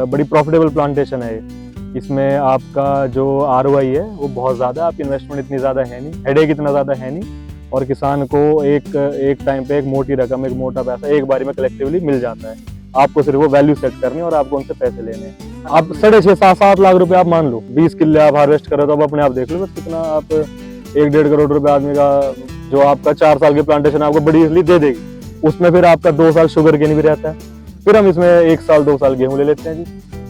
बड़ी profitable plantation है ये। इसमें आपका जो ROI है वो बहुत ज़्यादा, आपकी इन्वेस्टमेंट इतनी ज़्यादा है नहीं, हेडेक इतना ज़्यादा है नहीं, और किसान को एक टाइम पे एक मोटी रकम, एक मोटा पैसा एक बारी में कलेक्टिवली मिल जाता है। आपको सिर्फ वो वैल्यू सेट करनी है और आपको उनसे पैसे लेने हैं। आप 6.5-7 लाख रुपए आप मान लो, 20 किले आप हार्वेस्ट करो तो आप अपने आप देख लो बस कितना आप 1-1.5 करोड़ रुपए आदमी का जो आपका 4 साल की प्लांटेशन आपको बड़ी इजली दे देगी। उसमें फिर आपका 2 साल शुगर केन भी रहता है, फिर हम इसमें 1 साल 2 साल गेहूं ले लेते हैं जी।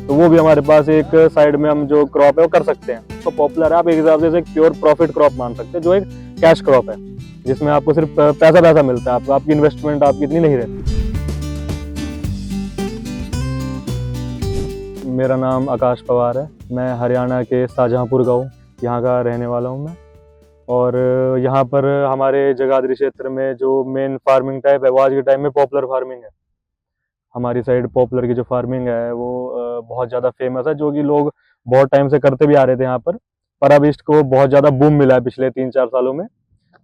तो वो भी हमारे पास एक साइड में हम जो क्रॉप है वो कर सकते हैं। तो पॉपुलर है, आप एक हिसाब से एक प्योर प्रॉफिट क्रॉप मान सकते हैं, जो एक कैश क्रॉप है जिसमें आपको सिर्फ पैसा मिलता है, आपको आपकी इन्वेस्टमेंट आपकी इतनी नहीं रहती। मेरा नाम आकाश पवार है, मैं हरियाणा के शाहजहांपुर गाँव यहाँ का रहने वाला हूँ मैं। और यहाँ पर हमारे जगाधरी क्षेत्र में जो मेन फार्मिंग टाइप है वो आज के टाइम में पॉपुलर फार्मिंग है। हमारी साइड पॉपुलर की जो फार्मिंग है वो बहुत ज़्यादा फेमस है, जो कि लोग बहुत टाइम से करते भी आ रहे थे यहाँ पर अब इसको बहुत ज़्यादा बूम मिला है पिछले 3-4 सालों में।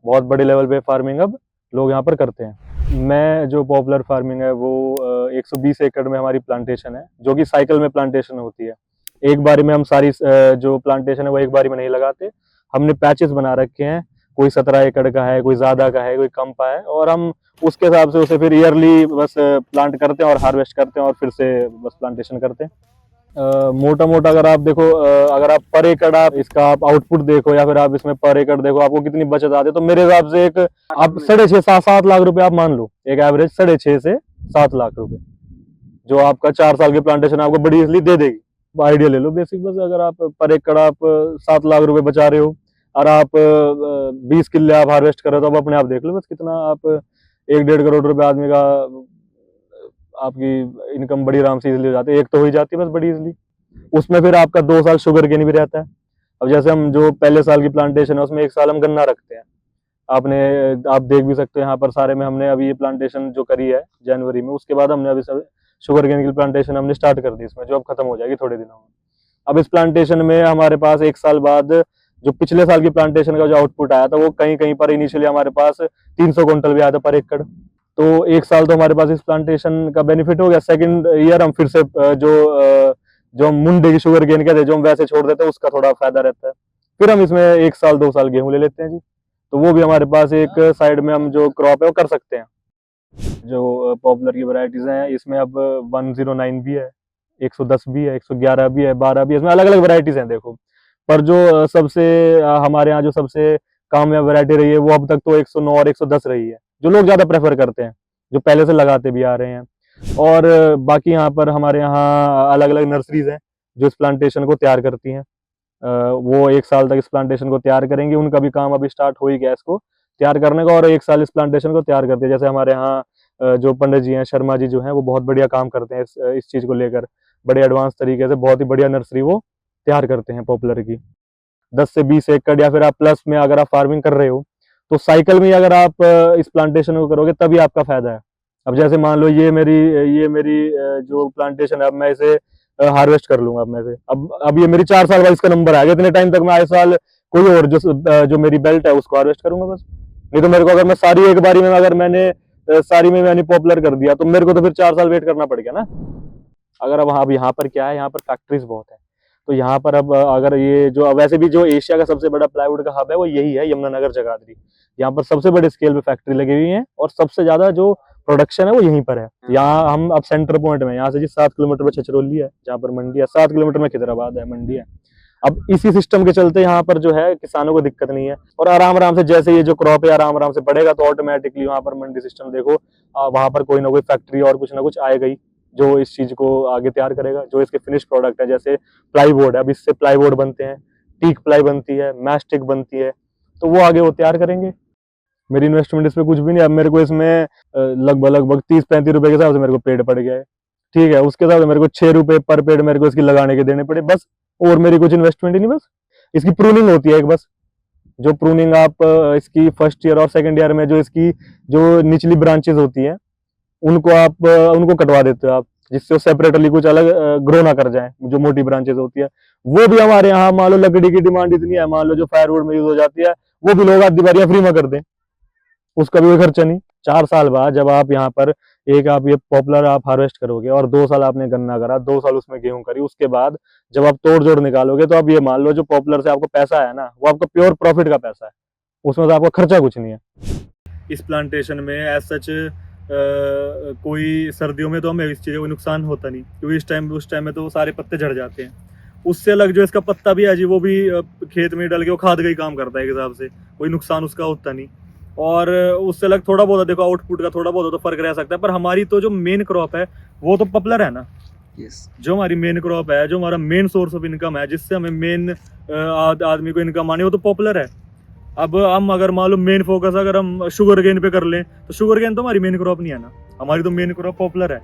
बहुत बड़े लेवल पे फार्मिंग अब लोग यहाँ पर करते हैं। मैं जो पॉपुलर फार्मिंग है वो 120 एकड़ में हमारी प्लांटेशन है, जो कि साइकिल में प्लांटेशन होती है। एक बारी में हम सारी जो प्लांटेशन है वो एक बारी में नहीं लगाते, हमने पैचेस बना रखे हैं। कोई 17 एकड़ का है, कोई ज़्यादा का है, कोई कम का है, और हम उसके हिसाब से उसे फिर ईयरली बस प्लांट करते हैं और हार्वेस्ट करते हैं और फिर से बस प्लांटेशन करते हैं। मोटा मोटा अगर आप देखो, अगर आप पर एकड़ आप इसका आप आउटपुट देखो या फिर आप इसमें पर एकड़ देखो आपको कितनी बचत आती है, तो मेरे हिसाब से एक आप 6.5-7 लाख रुपए आप मान लो, एक एवरेज 6.5 से 7 लाख रुपए जो आपका 4 साल की प्लांटेशन आपको बड़ी इजली दे देगी। आइडिया ले लो बेसिक, बस अगर आप पर एकड़ आप 7 लाख रुपए बचा रहे हो और आप 20 किले आप हार्वेस्ट कर रहे हो, तो आप अपने आप देख लो बस कितना आप 1-1.5 करोड़ रुपए आदमी का आपकी इनकम बड़ी आराम से इजली हो जाती है। एक तो हो ही जाती है बस बड़ी इजली। उसमें फिर आपका 2 साल शुगर केन भी रहता है। अब जैसे हम जो पहले साल की प्लांटेशन है उसमें 1 साल हम गन्ना रखते हैं। आप देख भी सकते हो यहाँ पर सारे में हमने अभी ये प्लांटेशन जो करी है जनवरी में, उसके बाद हमने अभी शुगर केन की प्लांटेशन हमने स्टार्ट कर दी इसमें, जो अब खत्म हो जाएगी थोड़े दिनों में। अब इस प्लांटेशन में हमारे पास 1 साल बाद जो पिछले साल की प्लांटेशन का जो आउटपुट आया था वो कहीं कहीं पर इनिशियली हमारे पास 300 क्विंटल भी आया था पर एकड़। तो 1 साल तो हमारे पास इस प्लांटेशन का बेनिफिट हो गया। सेकंड ईयर हम फिर से जो हम मुंडे की शुगर केन कहते हैं जो हम वैसे छोड़ देते हैं उसका थोड़ा फायदा रहता है। फिर हम इसमें 1 साल 2 साल गेहूं ले लेते हैं जी। तो वो भी हमारे पास एक साइड में हम जो क्रॉप है वो कर सकते हैं। जो पॉपुलर की वैरायटीज हैं इसमें अब 109 भी है, 110 भी है, 111 भी है, 12 भी है, इसमें अलग अलग वैरायटीज हैं देखो। पर जो सबसे हमारे यहाँ जो सबसे कामयाब वैरायटी रही है वो अब तक तो 109 और 110 रही है, जो लोग ज्यादा प्रेफर करते हैं, जो पहले से लगाते भी आ रहे हैं। और बाकी यहाँ पर हमारे यहाँ अलग अलग नर्सरीज हैं जो इस प्लांटेशन को तैयार करती हैं। वो 1 साल तक इस प्लांटेशन को तैयार करेंगे, उनका भी काम अभी स्टार्ट हो ही गया इसको तैयार करने का, और 1 साल इस प्लांटेशन को तैयार करते हैं। जैसे हमारे यहाँ जो पंडित जी हैं, शर्मा जी जो हैं, वो बहुत बढ़िया काम करते हैं इस चीज को लेकर, बड़े एडवांस तरीके से बहुत ही बढ़िया नर्सरी वो तैयार करते हैं पॉपुलर की। 10 से 20 एकड़ या फिर आप प्लस में अगर आप फार्मिंग कर रहे हो तो साइकिल में अगर आप इस प्लांटेशन को करोगे तभी आपका फायदा है। अब जैसे मान लो ये मेरी जो प्लांटेशन है, अब मैं इसे हार्वेस्ट कर लूंगा। अब मैं से अब ये मेरी 4 साल बाद इसका नंबर आएगा, इतने टाइम तक मैं आए साल कोई और जो मेरी बेल्ट है उसको हार्वेस्ट करूंगा बस। नहीं तो मेरे को अगर मैं सारी एक बारी में अगर मैंने पॉपुलर कर दिया तो मेरे को तो फिर 4 साल वेट करना पड़ गया ना। अगर अब यहाँ पर क्या है, यहाँ पर फैक्ट्रीज बहुत है, तो यहाँ पर अब अगर ये जो वैसे भी जो एशिया का सबसे बड़ा प्लाईवुड का हब है वो यही है, यमुनानगर जगाधरी। यहाँ पर सबसे बड़े स्केल पे फैक्ट्री लगी हुई है और सबसे ज्यादा जो प्रोडक्शन है वो यहीं पर है। यहाँ हम अब सेंटर पॉइंट में, यहाँ से जी 7 किलोमीटर में छछरौली है जहाँ पर मंडी है, 7 किलोमीटर में खिदराबाद है, मंडी है। अब इसी सिस्टम के चलते यहाँ पर जो है किसानों को दिक्कत नहीं है, और आराम आराम से जैसे ये जो क्रॉप है आराम आराम से बढ़ेगा तो ऑटोमेटिकली वहाँ पर मंडी सिस्टम देखो, वहाँ पर कोई ना कोई फैक्ट्री और कुछ ना कुछ आएगा ही जो इस चीज को आगे तैयार करेगा, जो इसके फिनिश प्रोडक्ट है। जैसे प्लाईवुड है, अब इससे प्लाईवुड बनते हैं, टीक प्लाई बनती है, मैस्टिक बनती है, तो वो आगे वो तैयार करेंगे। मेरी इन्वेस्टमेंट इसमें कुछ भी नहीं। अब मेरे को इसमें लगभग 30-35 रुपए के हिसाब से मेरे को पेड़ पड़ गया है, ठीक है। उसके हिसाब से मेरे को 6 रुपए पर पेड़ मेरे को इसकी लगाने के देने पड़े बस, और मेरी कुछ इन्वेस्टमेंट ही नहीं। बस इसकी प्रूनिंग होती है एक, बस जो प्रूनिंग आप इसकी फर्स्ट ईयर और सेकंड ईयर में जो इसकी जो निचली ब्रांचेस होती है उनको कटवा देते हो आप, जिससे वो सेपरेटली कुछ अलग ग्रो ना कर जाए। जो मोटी ब्रांचेस होती है वो भी हमारे यहाँ मान लो लकड़ी की डिमांड इतनी है, मान लो जो फायरवुड में यूज हो जाती है वो भी लोग आधी बारियां फ्री में कर दें, उसका भी कोई खर्चा नहीं। 4 साल बाद जब आप यहाँ पर एक आप ये पॉपुलर आप हार्वेस्ट करोगे और 2 साल आपने गन्ना करा, 2 साल उसमें गेहूं करी, उसके बाद जब आप तोड़ जोड़ निकालोगे तो आप ये मान लो जो पॉपुलर से आपको पैसा है ना, वो आपका प्योर प्रॉफिट का पैसा है, उसमें तो आपका खर्चा कुछ नहीं है। इस प्लांटेशन में एज सच कोई सर्दियों में तो हमें इस चीज़ का नुकसान होता नहीं, क्योंकि उस टाइम में तो सारे पत्ते झड़ जाते हैं। उससे अलग जो इसका पत्ता भी है जी, वो भी खेत में डल के वो खाद का ही काम करता है एक हिसाब से, कोई नुकसान उसका होता नहीं। और उससे अलग थोड़ा बहुत देखो आउटपुट का थोड़ा बहुत तो फर्क रह सकता है, पर हमारी तो जो मेन क्रॉप है वो तो पॉपुलर है ना। जो हमारी मेन क्रॉप है, जो हमारा मेन सोर्स ऑफ इनकम है, जिससे हमें मेन आदमी को इनकम आनी, वो तो पॉपुलर है। अब हम अगर मान लो मेन फोकस अगर हम शुगर केन पे कर लें, तो शुगर केन तो हमारी मेन क्रॉप नहीं है ना, हमारी तो मेन क्रॉप पॉपुलर है,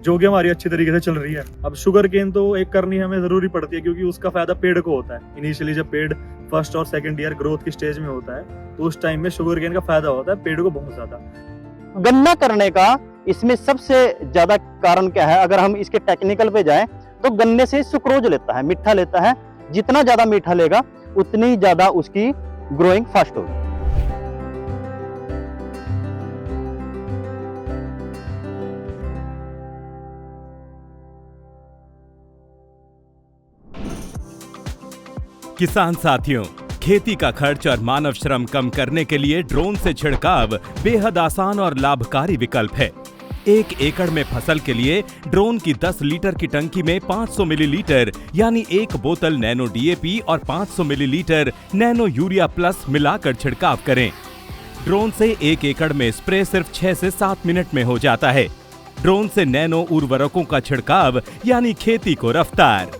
जो कि हमारी अच्छी तरीके से चल रही है। अब शुगर केन तो एक करनी हमें जरूरी पड़ती है, क्योंकि उसका फायदा पेड़ को होता है। इनिशियली जब पेड़ फर्स्ट और सेकंड ईयर ग्रोथ की स्टेज में होता है, तो उस टाइम में शुगर केन का फायदा होता है पेड़ को बहुत ज्यादा। गन्ना करने का इसमें सबसे ज्यादा कारण क्या है? अगर हम इसके टेक्निकल पे जाएं तो गन्ने से सुक्रोज लेता है, मीठा लेता है। जितना ज्यादा मीठा लेगा उतनी ज्यादा उसकी ग्रोइंग फास्ट होगी। किसान साथियों, खेती का खर्च और मानव श्रम कम करने के लिए ड्रोन से छिड़काव बेहद आसान और लाभकारी विकल्प है। 1 एकड़ में फसल के लिए ड्रोन की 10 लीटर की टंकी में 500 मिलीलीटर यानी 1 बोतल नैनो डीएपी और 500 मिलीलीटर नैनो यूरिया प्लस मिलाकर छिड़काव करें। ड्रोन से 1 एकड़ में स्प्रे सिर्फ 6 से 7 मिनट में हो जाता है। ड्रोन से नैनो उर्वरकों का छिड़काव यानी खेती को रफ्तार।